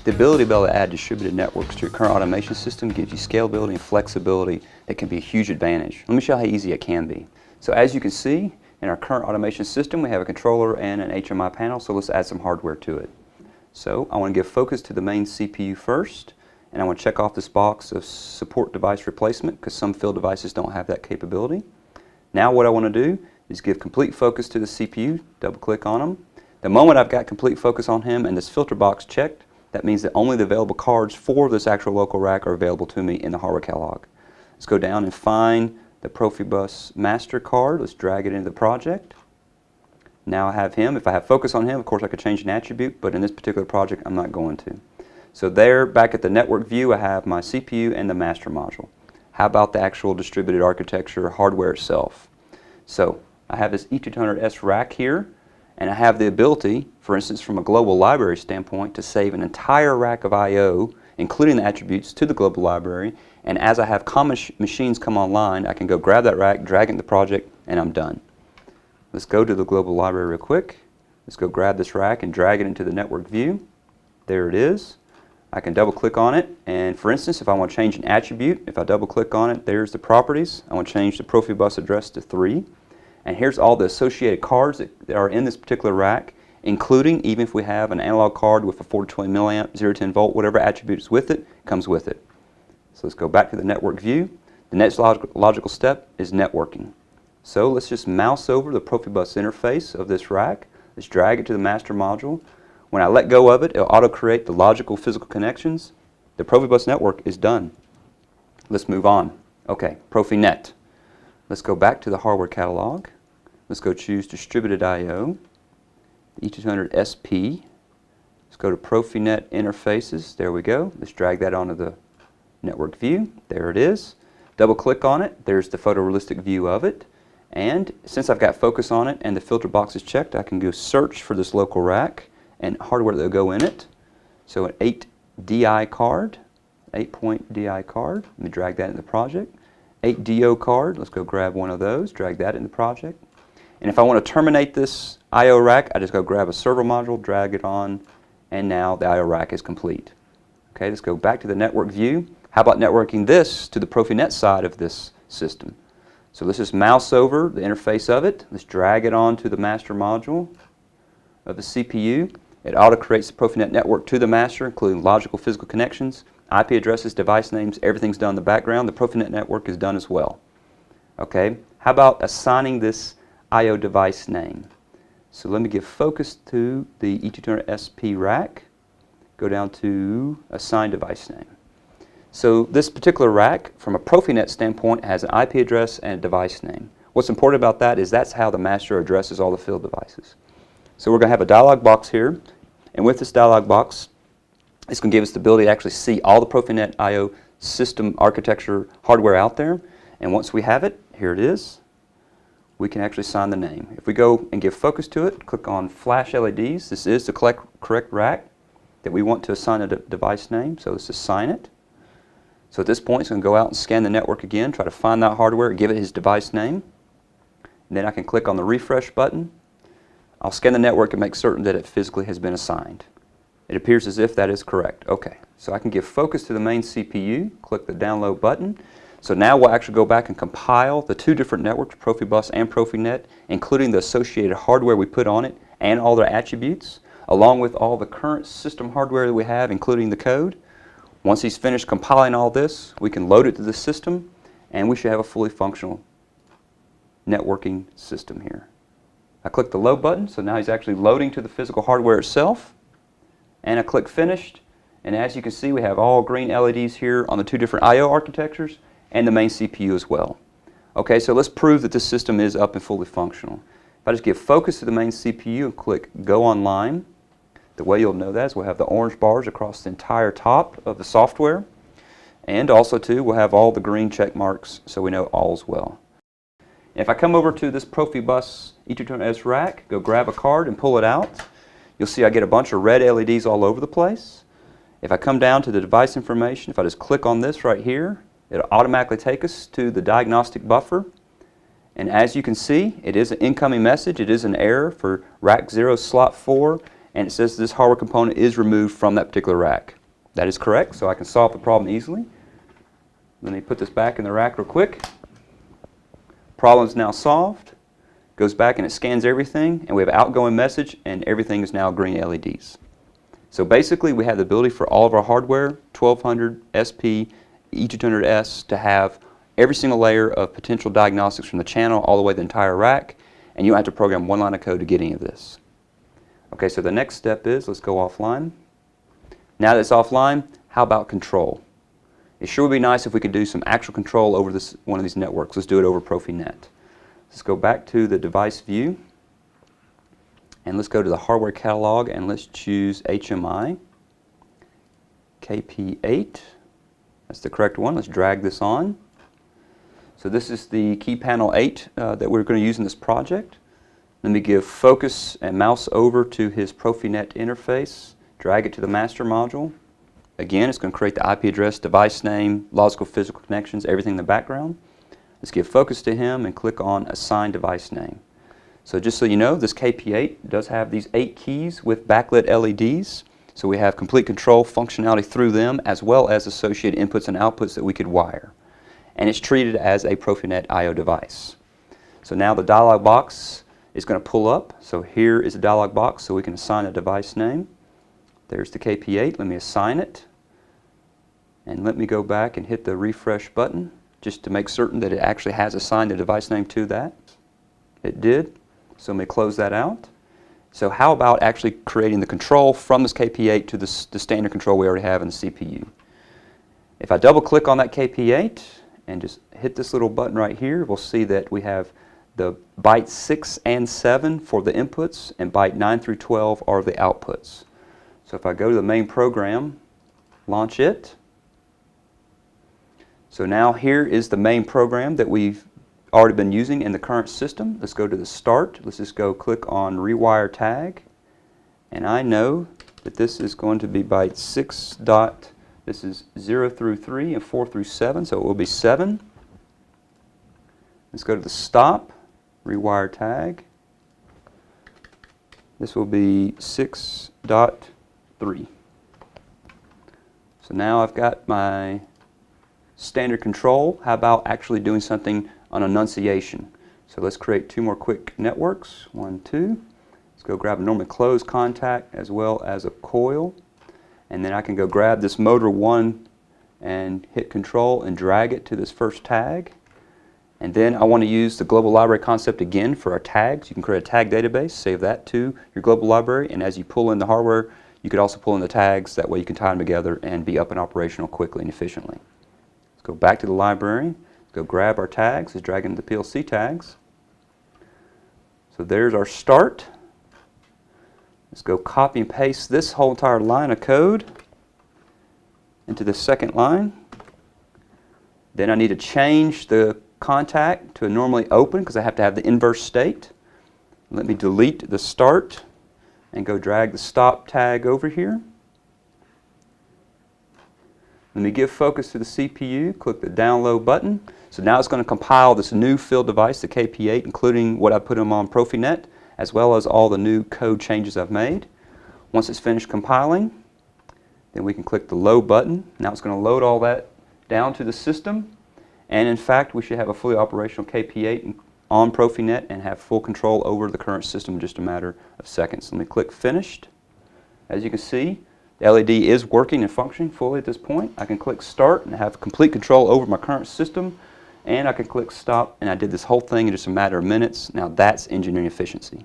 The ability to be able to add distributed networks to your current automation system gives you scalability and flexibility that can be a huge advantage. Let me show you how easy it can be. So as you can see, in our current automation system we have a controller and an HMI panel, so let's add some hardware to it. So I want to give focus to the main CPU first, and I want to check off this box of support device replacement because some field devices don't have that capability. Now what I want to do is give complete focus to the CPU, double click on him. The moment I've got complete focus on him and this filter box checked, that means that only the available cards for this actual local rack are available to me in the hardware catalog. Let's go down and find the Profibus master card. Let's drag it into the project. Now I have him. If I have focus on him, of course I could change an attribute, but in this particular project I'm not going to. So there, back at the network view, I have my CPU and the master module. How about the actual distributed architecture hardware itself? So I have this E200S rack here, and I have the ability, for instance from a global library standpoint, to save an entire rack of I/O, including the attributes, to the global library, and as I have common machines come online, I can go grab that rack, drag it in the project, and I'm done. Let's go to the global library real quick. Let's go grab this rack and drag it into the network view. There it is. I can double click on it, and for instance if I want to change an attribute, if I double click on it, there's the properties. I want to change the Profibus address to 3. And here's all the associated cards that are in this particular rack, including, even if we have an analog card with a 420 milliamp, 0 to 10 volt, whatever attribute is with it, comes with it. So let's go back to the network view. The next logical step is networking. So let's just mouse over the Profibus interface of this rack. Let's drag it to the master module. When I let go of it, it'll auto-create the logical physical connections. The Profibus network is done. Let's move on. Okay, Profinet. Let's go back to the hardware catalog. Let's go choose Distributed I/O, E200SP. Let's go to Profinet Interfaces. There we go. Let's drag that onto the network view. There it is. Double click on it. There's the photorealistic view of it. And since I've got focus on it and the filter box is checked, I can go search for this local rack and hardware that will go in it. So an 8DI card, 8-point DI card. Let me drag that in the project. 8DO card. Let's go grab one of those, drag that in the project. And if I want to terminate this I/O rack, I just go grab a servo module, drag it on, and now the I/O rack is complete. Okay, let's go back to the network view. How about networking this to the Profinet side of this system? So let's just mouse over the interface of it. Let's drag it onto the master module of the CPU. It auto-creates the Profinet network to the master, including logical physical connections, IP addresses, device names, everything's done in the background. The Profinet network is done as well. Okay, how about assigning this I/O device name? So let me give focus to the E200SP rack. Go down to Assign Device Name. So this particular rack, from a Profinet standpoint, has an IP address and a device name. What's important about that is that's how the master addresses all the field devices. So we're going to have a dialog box here, and with this dialog box, it's going to give us the ability to actually see all the Profinet I/O system architecture hardware out there. And once we have it, here it is, we can actually assign the name. If we go and give focus to it, click on Flash LEDs. This is the correct rack that we want to assign a device name, so let's assign it. So at this point, it's going to go out and scan the network again, try to find that hardware, give it his device name. And then I can click on the refresh button. I'll scan the network and make certain that it physically has been assigned. It appears as if that is correct. Okay, so I can give focus to the main CPU, click the download button. So now we'll actually go back and compile the two different networks, Profibus and Profinet, including the associated hardware we put on it and all their attributes, along with all the current system hardware that we have, including the code. Once he's finished compiling all this, we can load it to the system, and we should have a fully functional networking system here. I click the load button, so now he's actually loading to the physical hardware itself, and I click Finished, and as you can see, we have all green LEDs here on the two different I/O architectures and the main CPU as well. Okay, so let's prove that this system is up and fully functional. If I just give focus to the main CPU and click Go Online, the way you'll know that is we'll have the orange bars across the entire top of the software. And also too, we'll have all the green check marks so we know all's well. If I come over to this Profibus E200S rack, go grab a card and pull it out, you'll see I get a bunch of red LEDs all over the place. If I come down to the device information, if I just click on this right here, it'll automatically take us to the diagnostic buffer. And as you can see, it is an incoming message. It is an error for rack 0 slot 4, and it says this hardware component is removed from that particular rack. That is correct, so I can solve the problem easily. Let me put this back in the rack real quick. Problem is now solved. Goes back and it scans everything, and we have outgoing message, and everything is now green LEDs. So basically, we have the ability for all of our hardware, 1200, SP, E200S, to have every single layer of potential diagnostics from the channel all the way to the entire rack, and you don't have to program one line of code to get any of this. Okay, so the next step is, let's go offline. Now that it's offline, how about control? It sure would be nice if we could do some actual control over one of these networks. Let's do it over Profinet. Let's go back to the device view, and let's go to the hardware catalog, and let's choose HMI KP8. That's the correct one. Let's drag this on. So this is the key panel 8 that we're going to use in this project. Let me give focus and mouse over to his Profinet interface, drag it to the master module. Again, it's going to create the IP address, device name, logical physical connections, everything in the background. Let's give focus to him and click on Assign Device Name. So just so you know, this KP8 does have these 8 keys with backlit LEDs. So we have complete control functionality through them, as well as associated inputs and outputs that we could wire. And it's treated as a Profinet I/O device. So now the dialog box is going to pull up. So here is the dialog box, so we can assign a device name. There's the KP8. Let me assign it. And let me go back and hit the refresh button just to make certain that it actually has assigned the device name to that. It did. So let me close that out. So how about actually creating the control from this KP8 to the standard control we already have in the CPU? If I double click on that KP8 and just hit this little button right here, we'll see that we have the bytes 6 and 7 for the inputs, and byte 9 through 12 are the outputs. So if I go to the main program, launch it. So now here is the main program that we've already been using in the current system. Let's go to the start. Let's just go click on rewire tag. And I know that this is going to be byte 6 dot, this is 0 through 3 and 4 through 7, so it will be 7. Let's go to the stop, rewire tag. This will be 6.3. So now I've got my standard control. How about actually doing something on enunciation? So let's create 2 more quick networks. 1, 2. Let's go grab a normally closed contact as well as a coil. And then I can go grab this motor 1 and hit control and drag it to this first tag. And then I want to use the global library concept again for our tags. You can create a tag database, save that to your global library, and as you pull in the hardware, you could also pull in the tags. That way you can tie them together and be up and operational quickly and efficiently. Let's go back to the library. Let's go grab our tags. Let's drag into the PLC tags. So there's our start. Let's go copy and paste this whole entire line of code into the second line. Then I need to change the contact to a normally open because I have to have the inverse state. Let me delete the start and go drag the stop tag over here. Let me give focus to the CPU, click the download button. So now it's going to compile this new field device, the KP8, including what I put them on Profinet, as well as all the new code changes I've made. Once it's finished compiling, then we can click the load button. Now it's going to load all that down to the system. And in fact, we should have a fully operational KP8 on Profinet and have full control over the current system in just a matter of seconds. Let me click Finished. As you can see, the LED is working and functioning fully at this point. I can click Start and have complete control over my current system. And I can click Stop, and I did this whole thing in just a matter of minutes. Now that's engineering efficiency.